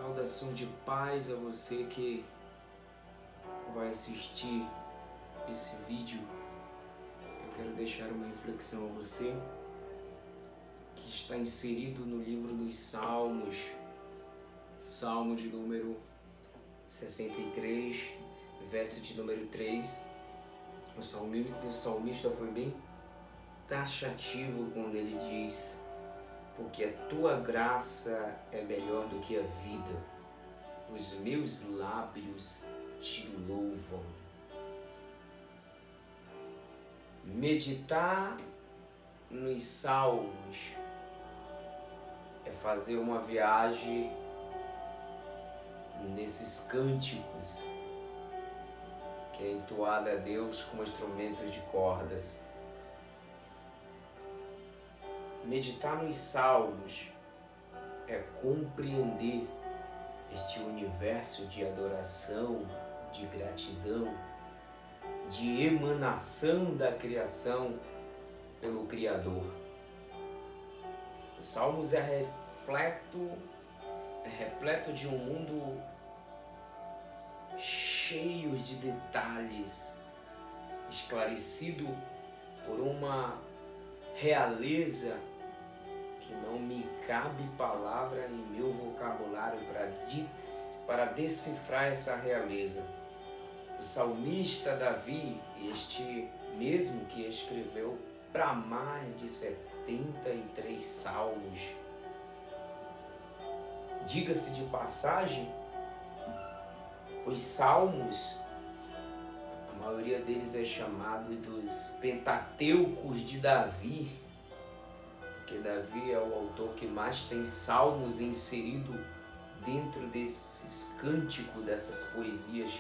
Saudação de paz a você que vai assistir esse vídeo. Eu quero deixar uma reflexão a você que está inserido no livro dos Salmos, Salmo de número 63, verso de número 3. O salmista foi bem taxativo quando ele diz: porque a tua graça é melhor do que a vida, os meus lábios te louvam. Meditar nos salmos é fazer uma viagem nesses cânticos que é entoada a Deus como instrumentos de cordas. Meditar nos salmos é compreender este universo de adoração, de gratidão, de emanação da criação pelo Criador. Os salmos é repleto de um mundo cheio de detalhes, esclarecido por uma realeza que não me cabe palavra em meu vocabulário para decifrar essa realeza. O salmista Davi, este mesmo que escreveu para mais de 73 salmos. Diga-se de passagem, os salmos, a maioria deles é chamado dos Pentateucos de Davi, porque Davi é o autor que mais tem salmos inserido dentro desses cânticos, dessas poesias.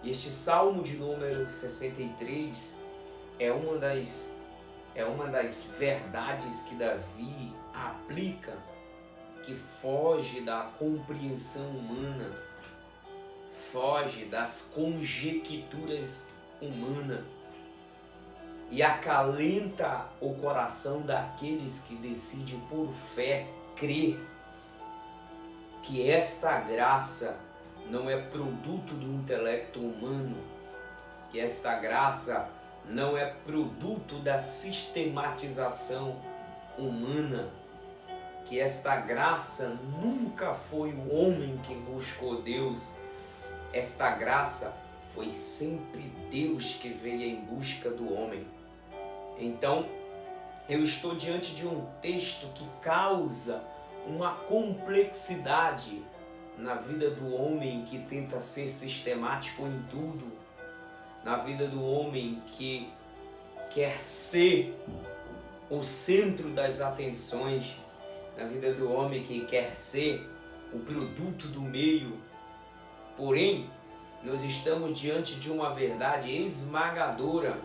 E este salmo de número 63 é uma das verdades que Davi aplica, que foge da compreensão humana, foge das conjecturas humanas e acalenta o coração daqueles que decidem por fé crer que esta graça não é produto do intelecto humano, que esta graça não é produto da sistematização humana, que esta graça nunca foi o homem que buscou Deus. Esta graça foi sempre Deus que veio em busca do homem. Então, eu estou diante de um texto que causa uma complexidade na vida do homem que tenta ser sistemático em tudo, na vida do homem que quer ser o centro das atenções, na vida do homem que quer ser o produto do meio. Porém, nós estamos diante de uma verdade esmagadora.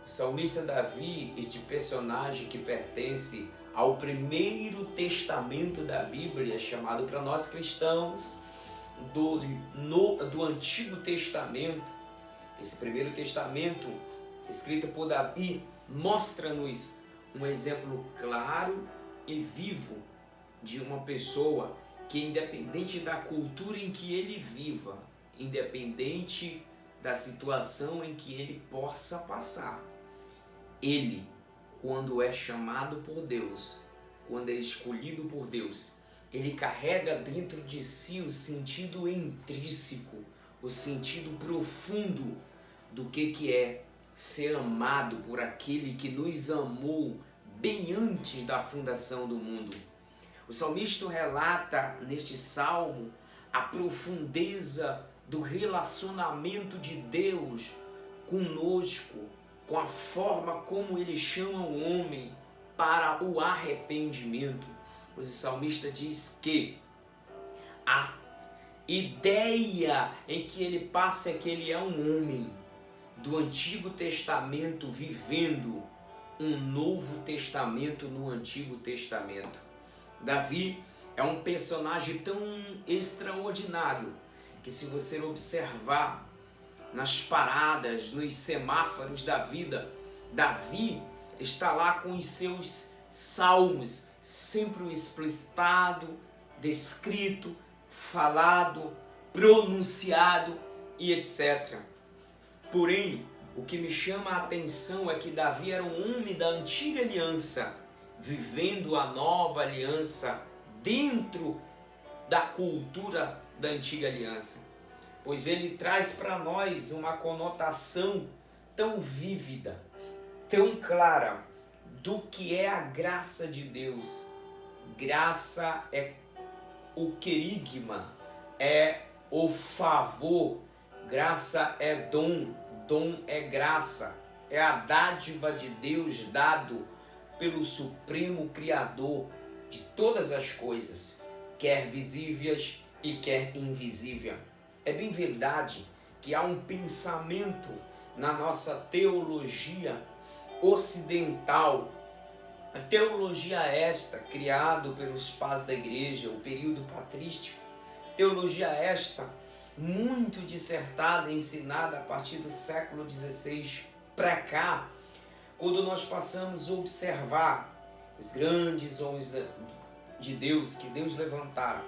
O salmista Davi, este personagem que pertence ao primeiro testamento da Bíblia, chamado para nós cristãos do Antigo Testamento. Esse primeiro testamento, escrito por Davi, mostra-nos um exemplo claro e vivo de uma pessoa que, independente da cultura em que ele viva, independente da situação em que ele possa passar, ele, quando é chamado por Deus, quando é escolhido por Deus, ele carrega dentro de si o sentido intrínseco, o sentido profundo do que é ser amado por aquele que nos amou bem antes da fundação do mundo. O salmista relata neste salmo a profundeza do relacionamento de Deus conosco, com a forma como ele chama o homem para o arrependimento. Pois o salmista diz que a ideia em que ele passa é que ele é um homem do Antigo Testamento vivendo um Novo Testamento no Antigo Testamento. Davi é um personagem tão extraordinário que, se você observar nas paradas, nos semáforos da vida, Davi está lá com os seus salmos, sempre explicitado descrito, falado, pronunciado e etc. Porém, o que me chama a atenção é que Davi era um homem da antiga aliança, vivendo a nova aliança dentro da cultura da antiga aliança. Pois ele traz para nós uma conotação tão vívida, tão clara do que é a graça de Deus. Graça é o querigma, é o favor, graça é dom, dom é graça, é a dádiva de Deus dado pelo Supremo Criador de todas as coisas, quer visíveis e quer invisíveis. É bem verdade que há um pensamento na nossa teologia ocidental, a teologia esta, criado pelos pais da igreja, o período patrístico, teologia esta, muito dissertada e ensinada a partir do século XVI para cá, quando nós passamos a observar os grandes homens de Deus, que Deus levantara,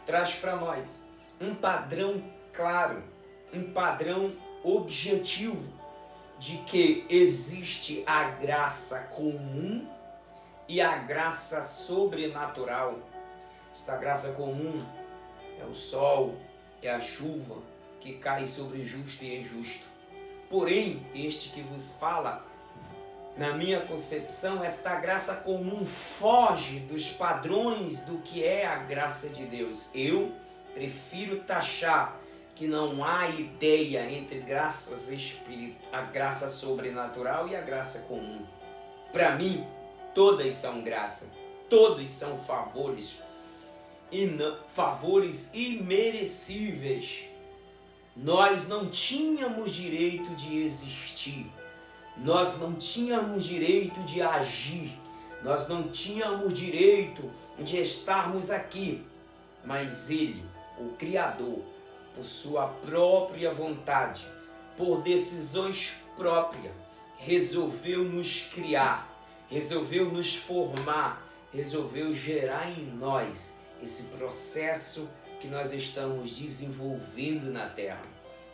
traz para nós um padrão claro, um padrão objetivo de que existe a graça comum e a graça sobrenatural. Esta graça comum é o sol, é a chuva que cai sobre justo e injusto. Porém, este que vos fala, na minha concepção, esta graça comum foge dos padrões do que é a graça de Deus. Eu prefiro taxar que não há ideia entre a graça sobrenatural e a graça comum. Para mim, todas são graça, todos são favores, favores imerecíveis. Nós não tínhamos direito de existir, nós não tínhamos direito de agir, nós não tínhamos direito de estarmos aqui, mas Ele, o Criador, por sua própria vontade, por decisões próprias, resolveu nos criar, resolveu nos formar, resolveu gerar em nós esse processo que nós estamos desenvolvendo na terra.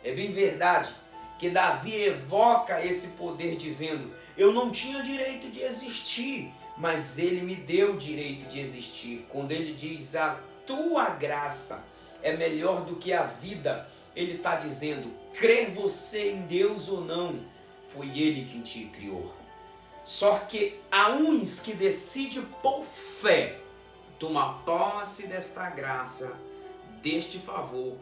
É bem verdade que Davi evoca esse poder dizendo: eu não tinha direito de existir, mas Ele me deu direito de existir. Quando Ele diz a tua graça é melhor do que a vida, Ele está dizendo, crer você em Deus ou não, foi Ele que te criou. Só que há uns que decidem por fé tomar posse desta graça, deste favor,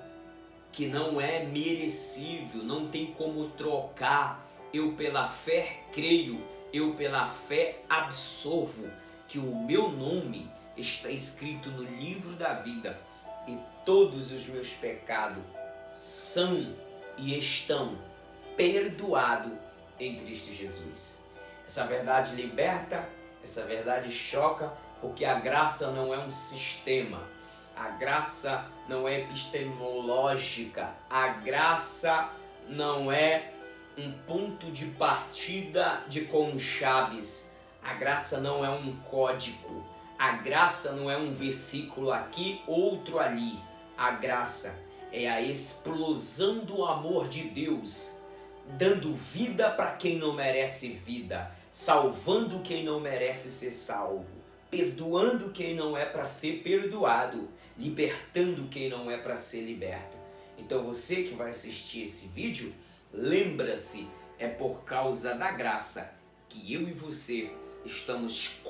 que não é merecível, não tem como trocar. Eu pela fé creio, eu pela fé absorvo que o meu nome está escrito no livro da vida e todos os meus pecados são e estão perdoados em Cristo Jesus. Essa verdade liberta, essa verdade choca, porque a graça não é um sistema, a graça não é epistemológica, a graça não é um ponto de partida de conchaves, a graça não é um código, a graça não é um versículo aqui, outro ali. A graça é a explosão do amor de Deus, dando vida para quem não merece vida, salvando quem não merece ser salvo, perdoando quem não é para ser perdoado, libertando quem não é para ser liberto. Então você que vai assistir esse vídeo, lembra-se, é por causa da graça que eu e você estamos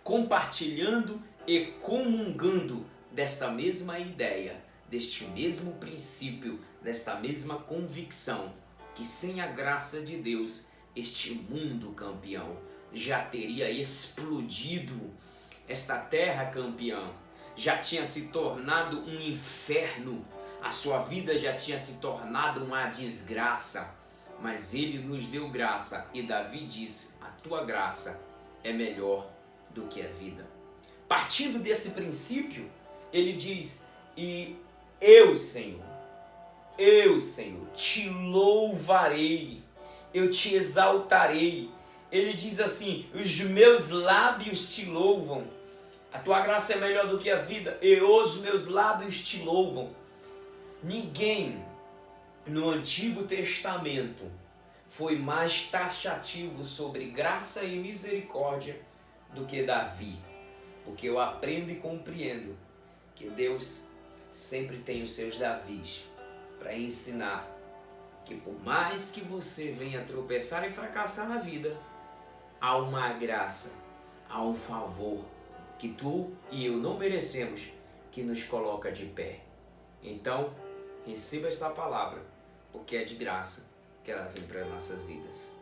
compartilhando e comungando desta mesma ideia, deste mesmo princípio, desta mesma convicção, que sem a graça de Deus, este mundo, campeão, já teria explodido. Esta terra, campeão, já tinha se tornado um inferno, a sua vida já tinha se tornado uma desgraça, mas Ele nos deu graça, e Davi disse, a tua graça é melhor do que a vida. Partindo desse princípio, ele diz, e eu, Senhor, te louvarei, eu te exaltarei. Ele diz assim, os meus lábios te louvam. A tua graça é melhor do que a vida, e os meus lábios te louvam. Ninguém no Antigo Testamento foi mais taxativo sobre graça e misericórdia do que Davi, porque eu aprendo e compreendo que Deus sempre tem os seus Davis para ensinar que por mais que você venha tropeçar e fracassar na vida, há uma graça, há um favor que tu e eu não merecemos, que nos coloca de pé. Então, receba esta palavra, porque é de graça que ela vem para nossas vidas.